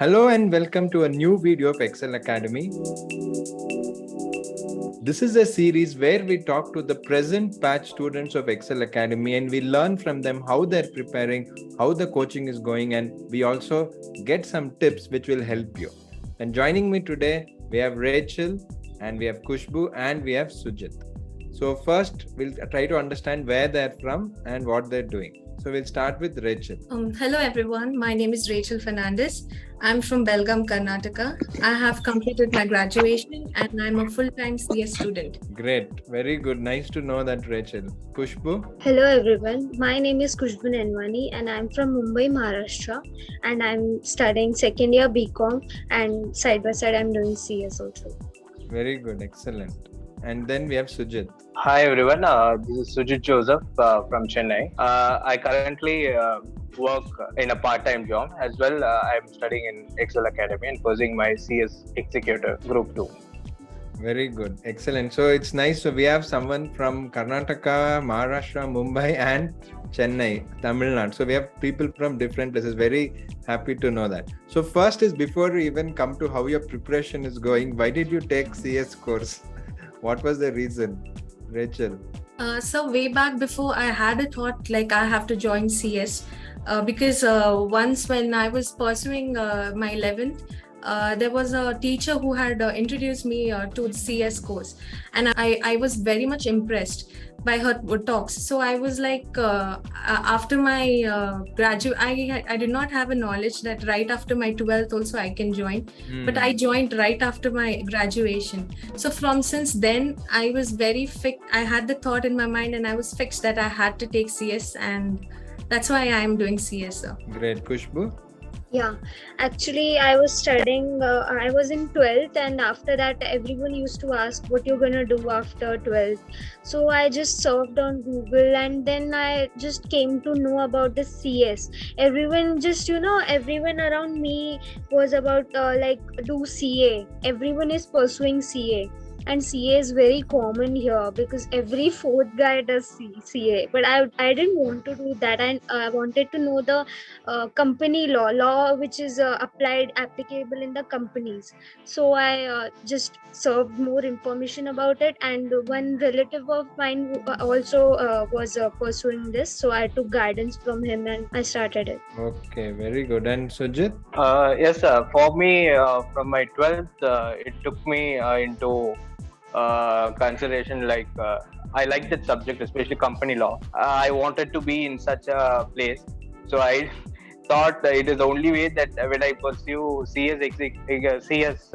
Hello and welcome to a new video of Ekcel Academy. This is a series where we talk to the present batch students of Ekcel Academy and we learn from them how they're preparing, how the coaching is going, and we also get some tips which will help you. And joining me today, we have Rachel and we have Kushbu and we have Sujit. So first, we'll try to understand where they're from and what they're doing. So we'll start with Rachel. Hello everyone, my name is Rachel Fernandez. I'm from Belgaum, Karnataka. I have completed my graduation and I'm a full-time CS student. Great, very good. Nice to know that, Rachel. Kushbu? Hello everyone, my name is Kushbu Nenwani and I'm from Mumbai, Maharashtra, and I'm studying second year BCom and side by side I'm doing CS also. Very good, excellent. And then we have Sujit. Hi everyone, this is Sujit Joseph from Chennai. I currently work in a part-time job as well. I'm studying in Ekcel Academy and pursuing my CS Executive Group 2. Very good, excellent. So it's nice. So we have someone from Karnataka, Maharashtra, Mumbai and Chennai, Tamil Nadu. So we have people from different places. Very happy to know that. So first is, before we even come to how your preparation is going, why did you take CS course? What was the reason, Rachel? So way back before, I had a thought like I have to join CS because once when I was pursuing my 11th, there was a teacher who had introduced me to the CS course, and I was very much impressed by her talks. So I was like, after my graduate, I did not have a knowledge that right after my 12th also I can join, but I joined right after my graduation. So since then, I was very fixed. I had the thought in my mind and I was fixed that I had to take CS, and that's why I am doing CS. Great. Kushbu? Yeah, actually I was studying, I was in 12th, and after that everyone used to ask what you're gonna do after 12th. So I just searched on Google and then I just came to know about the CS. Everyone everyone around me was about do CA. Everyone is pursuing CA. And CA is very common here because every fourth guy does CA. But I didn't want to do that. I wanted to know the company law which is applicable in the companies. So I just served more information about it. And one relative of mine also was pursuing this. So I took guidance from him and I started it. Okay, very good. And Sujit? Yes, for me, from my 12th, it took me into consideration I like that subject, especially company law. I wanted to be in such a place, so I thought it is the only way that when I pursue CS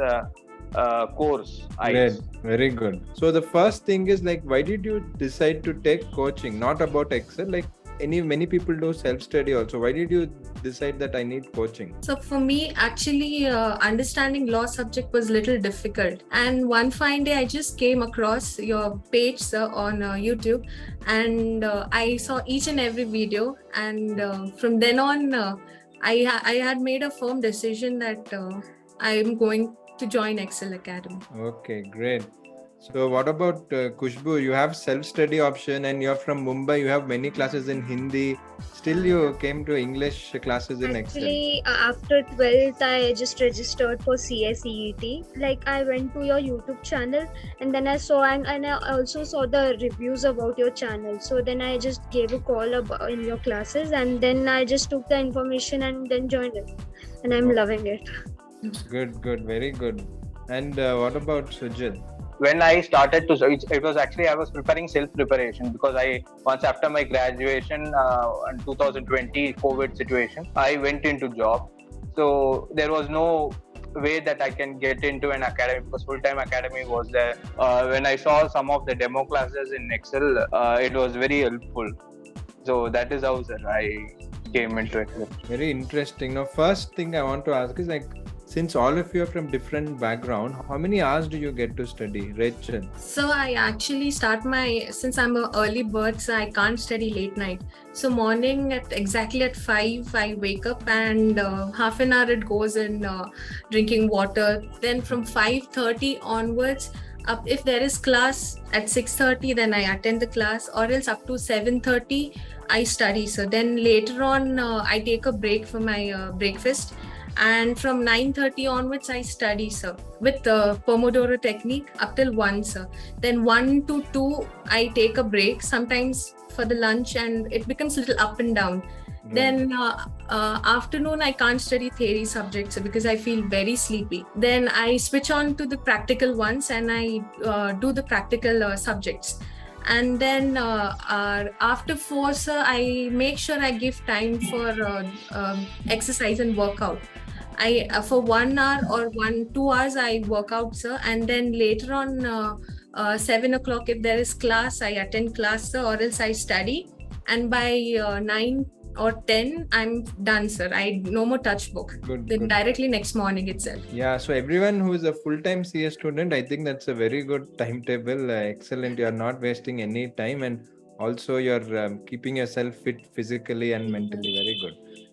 course. Great. Very good. So the first thing is, like, why did you decide to take coaching? Not about Ekcel, like many people do self-study also. Why did you decide that I need coaching? So for me, actually, understanding law subject was a little difficult. And one fine day, I just came across your page, sir, on YouTube, and I saw each and every video. And from then on, I had made a firm decision that I am going to join Ekcel Academy. Okay, great. So what about Kushbu? You have self-study option and you're from Mumbai. You have many classes in Hindi. Still you came to English classes in Ekcel. Actually, after 12th, I just registered for CSEET. Like I went to your YouTube channel and then I saw and I also saw the reviews about your channel. So then I just gave a call in your classes and then I just took the information and then joined it. And I'm loving it. Good, very good. And what about Sujit? When I started to, it was actually I was preparing self-preparation because once after my graduation in 2020 COVID situation, I went into job. So there was no way that I can get into an academy because full-time academy was there. When I saw some of the demo classes in Ekcel, it was very helpful. So that is how I came into Ekcel. Very interesting. Now, first thing I want to ask is, like, since all of you are from different background, how many hours do you get to study, Rachel? So I actually since I'm an early bird, so I can't study late night. So morning exactly at 5, I wake up and half an hour it goes in drinking water. Then from 5:30 onwards, if there is class at 6:30, then I attend the class, or else up to 7:30, I study. So then later on, I take a break for my breakfast. and from 9:30 onwards I study, sir, with the Pomodoro technique up till 1, sir. Then 1 to 2 I take a break, sometimes for the lunch, and it becomes a little up and down. Right. Then afternoon I can't study theory subjects because I feel very sleepy. Then I switch on to the practical ones and I do the practical subjects. And then after 4, sir, I make sure I give time for exercise and workout. I for 1 hour or 2 hours I work out, sir, and then later on 7 o'clock, if there is class, I attend class, sir, or else I study. And by 9 or 10, I'm done, sir. I no more touch book. Good, Then good. directly next morning itself. Yeah, so everyone who is a full-time CS student, I think that's a very good timetable. Excellent. You're not wasting any time, and also you're keeping yourself fit physically and mentally. Very good.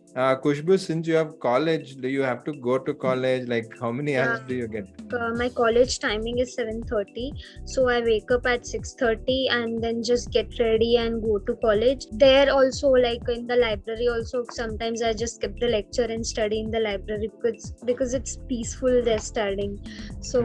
Kushbu, since you have college, do you have to go to college? Like, how many hours do you get? My college timing is 7:30, so I wake up at 6:30 and then just get ready and go to college. There also, like in the library also, sometimes I just skip the lecture and study in the library because it's peaceful there studying. So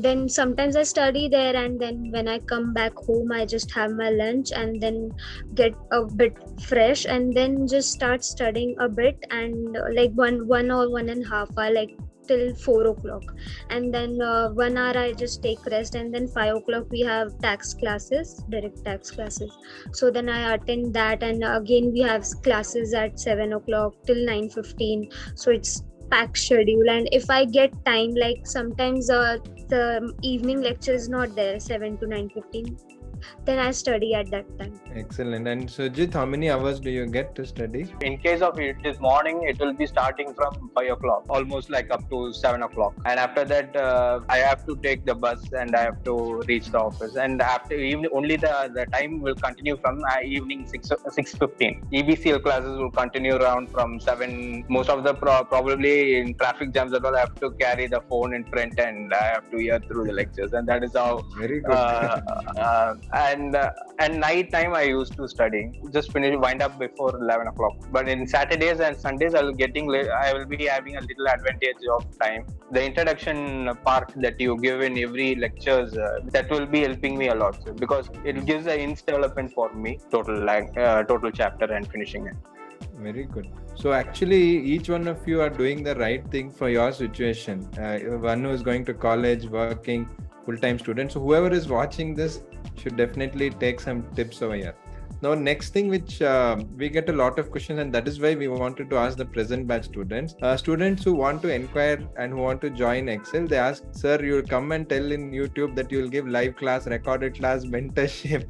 then sometimes I study there, and then when I come back home I just have my lunch and then get a bit fresh and then just start studying a bit, and like one or 1.5 hour, like till 4 o'clock, and then 1 hour I just take rest, and then 5 o'clock we have tax classes, direct tax classes. So then I attend that, and again we have classes at 7 o'clock till 9:15. So it's packed schedule, and if I get time, like sometimes the evening lecture is not there 7 to 9:15, then I study at that time. Excellent. And Sujit, how many hours do you get to study? In case of it is morning, it will be starting from 5 o'clock, almost like up to 7 o'clock. And after that, I have to take the bus and I have to reach the office. And after evening, only the time will continue from evening 6:15. EBCL classes will continue around from 7. Most of the probably in traffic jams at all, I have to carry the phone in front and I have to hear through the lectures. And that is how. Very good. And night time I used to study, just wind up before 11 o'clock. But in Saturdays and Sundays I will be having a little advantage of time. The introduction part that you give in every lectures, that will be helping me a lot, because it gives an instant development for me, total chapter and finishing it. Very good. So actually, each one of you are doing the right thing for your situation. One who is going to college, working, full-time student. So whoever is watching this should definitely take some tips over here. Now, next thing which we get a lot of questions, and that is why we wanted to ask the present batch students. Students who want to inquire and who want to join Excel, they ask, sir, you'll come and tell in YouTube that you'll give live class, recorded class, mentorship,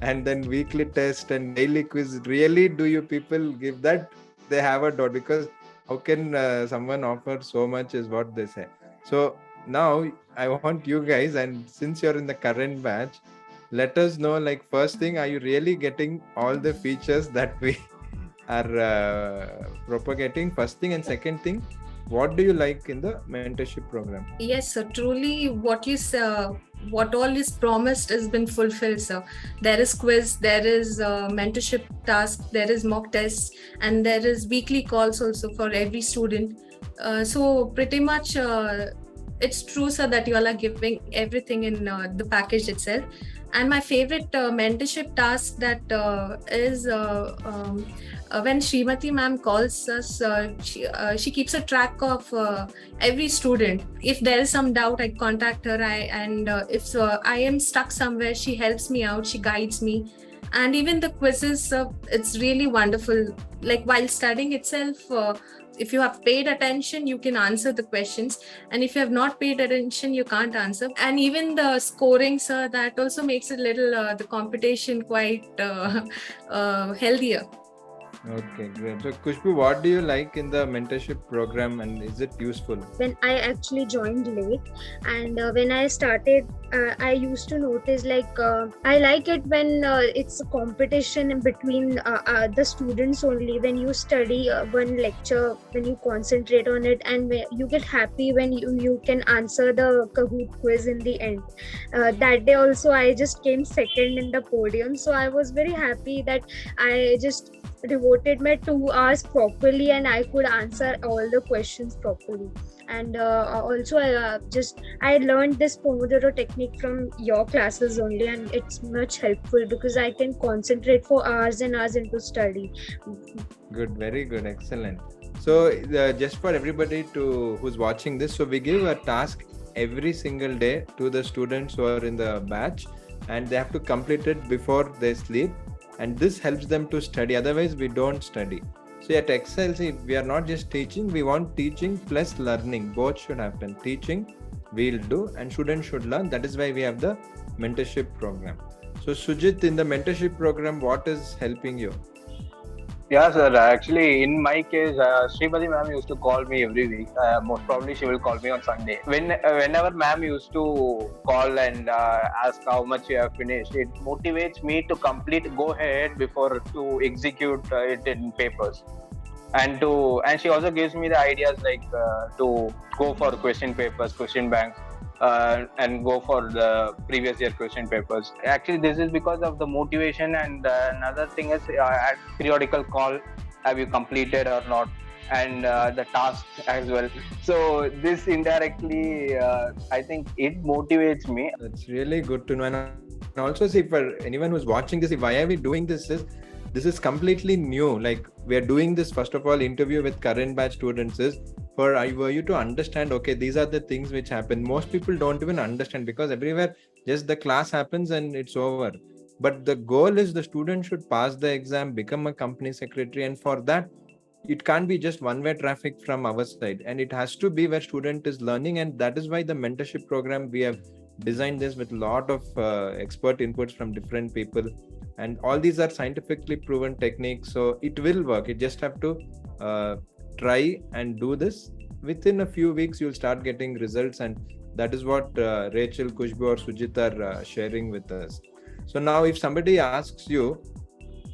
and then weekly test and daily quiz. Really, do you people give that? They have a doubt, because how can someone offer so much is what they say. So now I want you guys, and since you're in the current batch, let us know, like, first thing, are you really getting all the features that we are propagating? First thing, and second thing, what do you like in the mentorship program? Yes, sir. Truly, what all is promised has been fulfilled, sir. There is quiz, there is mentorship task, there is mock tests, and there is weekly calls also for every student. So pretty much, it's true, sir, that you all are giving everything in the package itself. And my favorite mentorship task that is when Srimati ma'am calls us, she keeps a track of every student. If there is some doubt, I contact her. If I am stuck somewhere, she helps me out. She guides me. And even the quizzes, it's really wonderful. Like while studying itself, if you have paid attention, you can answer the questions. And if you have not paid attention, you can't answer. And even the scoring, sir, that also makes it little, the competition quite healthier. Okay, great. So Kushbu, what do you like in the mentorship program, and is it useful? When I actually joined late, and when I started, I used to notice, like, I like it when it's a competition in between the students only. When you study one lecture, when you concentrate on it, and you get happy when you can answer the Kahoot quiz in the end. That day also I just came second in the podium, so I was very happy that I just devoted my 2 hours properly, and I could answer all the questions properly. And also I learned this Pomodoro technique from your classes only, and it's much helpful because I can concentrate for hours and hours into study. Good, very good, excellent. So just for everybody who's watching this, so we give a task every single day to the students who are in the batch, and they have to complete it before they sleep, and this helps them to study. Otherwise we don't study. So at Excel, see, we are not just teaching, we want teaching plus learning. Both should happen. Teaching we'll do, and students should learn. That is why we have the mentorship program. So Sujit, in the mentorship program, what is helping you? Yeah, sir. Actually, in my case, Srimati ma'am used to call me every week. Most probably, she will call me on Sunday. Whenever ma'am used to call and ask how much you have finished, it motivates me to go ahead before to execute it in papers. And she also gives me the ideas like to go for question papers, question banks, and go for the previous year question papers. Actually, this is because of the motivation, and another thing is at periodical call, have you completed or not, and the task as well. So this indirectly, I think it motivates me. That's really good to know. And also, see, for anyone who's watching this, why are we doing this? This is completely new. Like, we are doing this, first of all, interview with current batch students is for you to understand, okay, these are the things which happen. Most people don't even understand because everywhere just the class happens and it's over. But the goal is the student should pass the exam, become a company secretary, and for that, it can't be just one-way traffic from our side, and it has to be where student is learning. And that is why the mentorship program, we have designed this with a lot of expert inputs from different people, and all these are scientifically proven techniques, so it will work. You just have to try and do this. Within a few weeks you'll start getting results, and that is what Rachel, Kushbu or Sujit are sharing with us. So now if somebody asks you,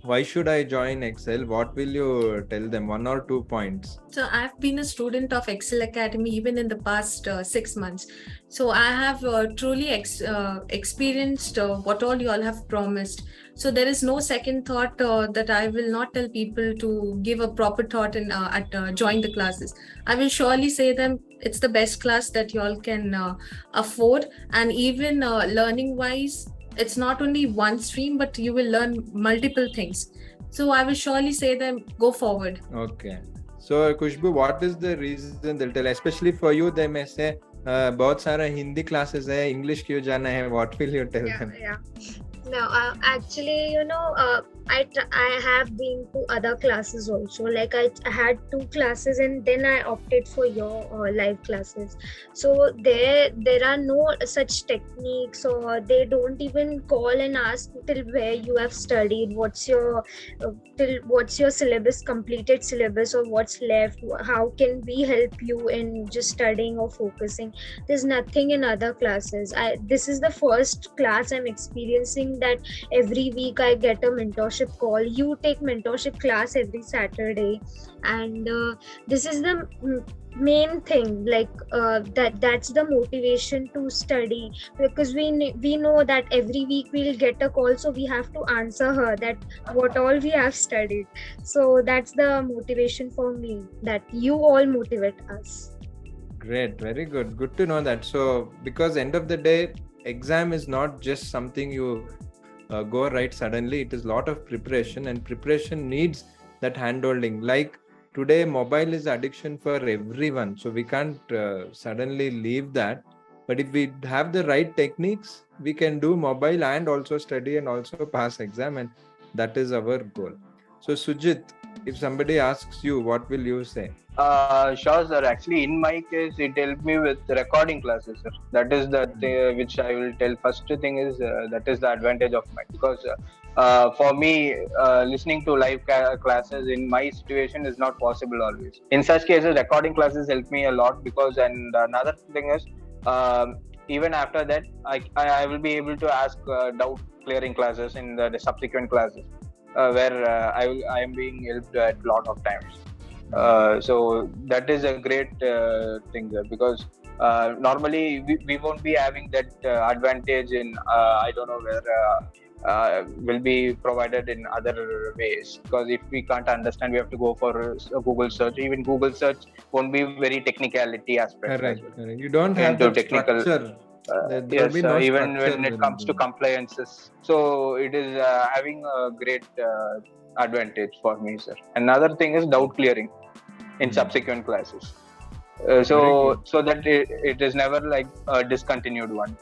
why should I join Excel, what will you tell them? 1 or 2 points. So I've been a student of Ekcel Academy even in the past 6 months. So I have truly experienced what all you all have promised. So there is no second thought that I will not tell people to give a proper thought and join the classes. I will surely say them it's the best class that you all can afford, and even learning wise, it's not only one stream, but you will learn multiple things. So I will surely say them go forward. Okay. So Kushbu, what is the reason they'll tell? Especially for you, they may say, बहुत सारा Hindi classes है, English क्यों जाना है? What will you tell them? Yeah. No, actually, I have been to other classes also. Like I had 2 classes, and then I opted for your live classes. So there are no such techniques, or they don't even call and ask till where you have studied, what's your syllabus, completed syllabus, or what's left, how can we help you in just studying or focusing. There's nothing in other classes. This is the first class I'm experiencing that every week I get a mentorship call. You take mentorship class every Saturday, and this is the main thing, like that's the motivation to study, because we know that every week we'll get a call, so we have to answer her that what all we have studied. So that's the motivation for me, that you all motivate us. Great, very good to know that. So because end of the day, exam is not just something you go right suddenly. It is a lot of preparation, and preparation needs that hand-holding. Like today, mobile is addiction for everyone, so we can't suddenly leave that. But if we have the right techniques, we can do mobile and also study and also pass exam, and that is our goal. So Sujit, if somebody asks you, what will you say? Sure, sir. Actually, in my case, it helped me with recording classes, sir. That is the thing which I will tell. First thing is that is the advantage of mine, because for me, listening to live classes in my situation is not possible always. In such cases, recording classes help me a lot, because, and another thing is, even after that, I will be able to ask doubt clearing classes in the subsequent classes, where I am being helped at a lot of times. So that is a great thing there, because normally we won't be having that advantage in I don't know where will be provided in other ways, because if we can't understand, we have to go for a Google search. Even Google search won't be very technicality aspects as Correct, well correct. You don't have into that technical. structure. There will be Yes, no even structure. when it comes to compliances, so it is having a great advantage for me, sir. Another thing is doubt clearing in subsequent classes. Very good. So that it is never like a discontinued one.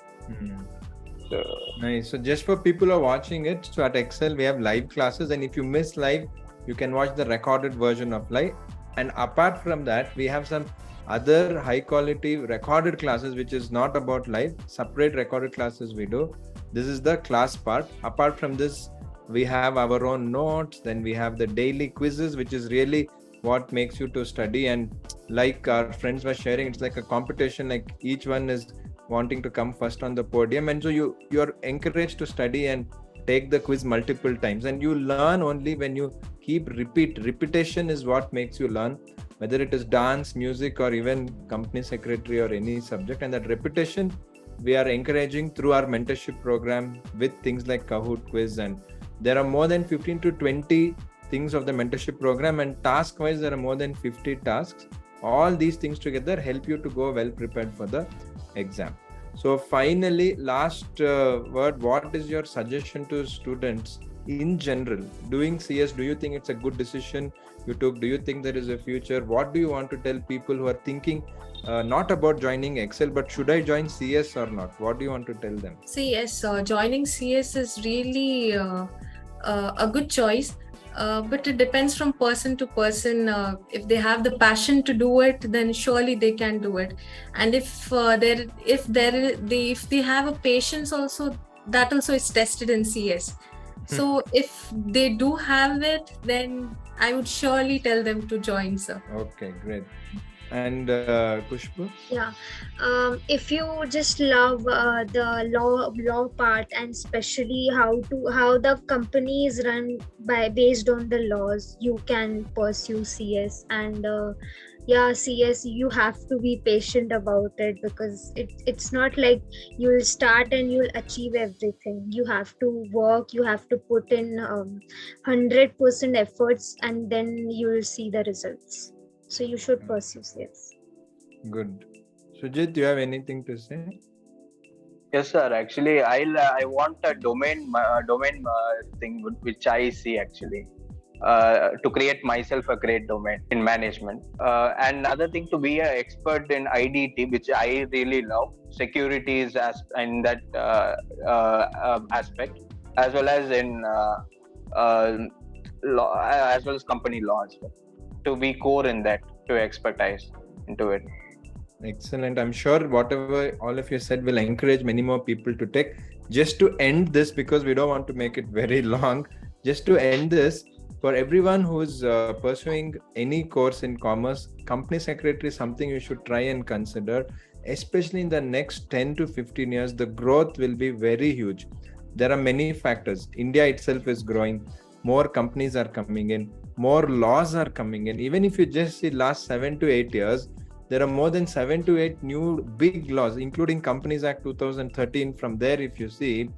So, Nice. So just for people who are watching it, so at Excel we have live classes, and if you miss live, you can watch the recorded version of live. And apart from that, we have some other high quality recorded classes, which is not about live. Separate recorded classes we do. This is the class part. Apart from this, we have our own notes. Then we have the daily quizzes, which is really what makes you to study. And like our friends were sharing, it's like a competition. Like each one is wanting to come first on the podium, and so you're encouraged to study and take the quiz multiple times, and you learn only when you keep repetition is what makes you learn, whether it is dance, music, or even company secretary or any subject. And that repetition we are encouraging through our mentorship program with things like Kahoot quiz, and there are more than 15 to 20 things of the mentorship program, and task wise there are more than 50 tasks. All these things together help you to go well prepared for the exam. So finally, last word, what is your suggestion to students in general doing CS? Do you think it's a good decision you took? Do you think there is a future? What do you want to tell people who are thinking not about joining Excel, but should I join CS or not? What do you want to tell them? See, yes, joining CS is really a good choice. But it depends from person to person. If they have the passion to do it, then surely they can do it. And if they have a patience also, that also is tested in CS. So if they do have it, then I would surely tell them to join, sir. Okay, great. And Kushbu? Yeah, if you just love the law part, and especially how the company is run based on the laws, you can pursue CS. And CS, you have to be patient about it, because it's not like you'll start and you'll achieve everything. You have to work, you have to put in 100% efforts, and then you'll see the results. So you should pursue CS. Good. Sujit, do you have anything to say? yes, sir. Actually, I want a domain thing which I see actually. To create myself a great domain in management. And another thing, to be an expert in IDT, which I really love. Securities in that aspect, as well as in law, as well as company law as well. To be core in that, to expertise into it. Excellent. I'm sure whatever all of you said will encourage many more people to take. Just to end this, because we don't want to make it very long, just to end this, for everyone who's pursuing any course in commerce, company secretary is something you should try and consider, especially in the next 10 to 15 years. The growth will be very huge. There are many factors. India itself is growing. More companies are coming in. More laws are coming in. Even if you just see last 7 to 8 years, there are more than 7 to 8 new big laws, including Companies Act 2013. From there, if you see,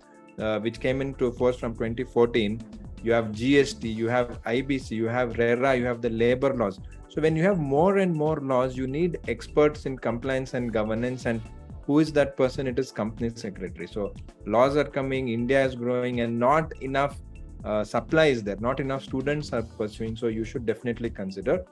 which came into force from 2014, you have GST, you have IBC, you have RERA, you have the labor laws. So when you have more and more laws, you need experts in compliance and governance. And who is that person? It is company secretary. So laws are coming, India is growing, and not enough supply is there. Not enough students are pursuing. So you should definitely consider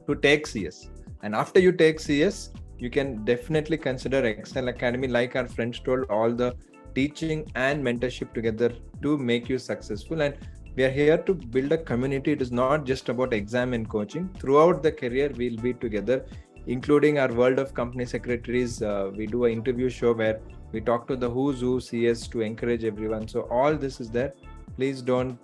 to take CS. And after you take CS, you can definitely consider Ekcel Academy. Like our friends told, all the teaching and mentorship together to make you successful. And we are here to build a community. It is not just about exam and coaching. Throughout the career, we'll be together, including our World of Company Secretaries. We do an interview show where we talk to the who's who CS to encourage everyone. So all this is there. Please don't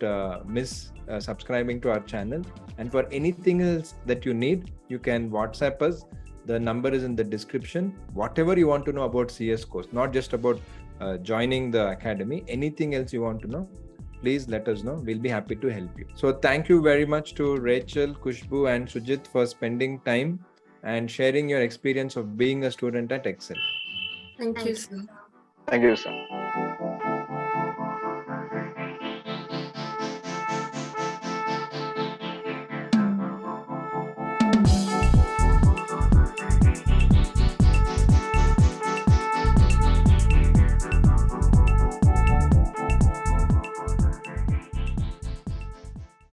miss subscribing to our channel. And for anything else that you need, you can WhatsApp us. The number is in the description. Whatever you want to know about CS course, not just about joining the academy, anything else you want to know, please let us know. We'll be happy to help you. So thank you very much to Rachel, Kushbu, and Sujit for spending time and sharing your experience of being a student at Ekcel. Thank you, sir. Thank you, sir.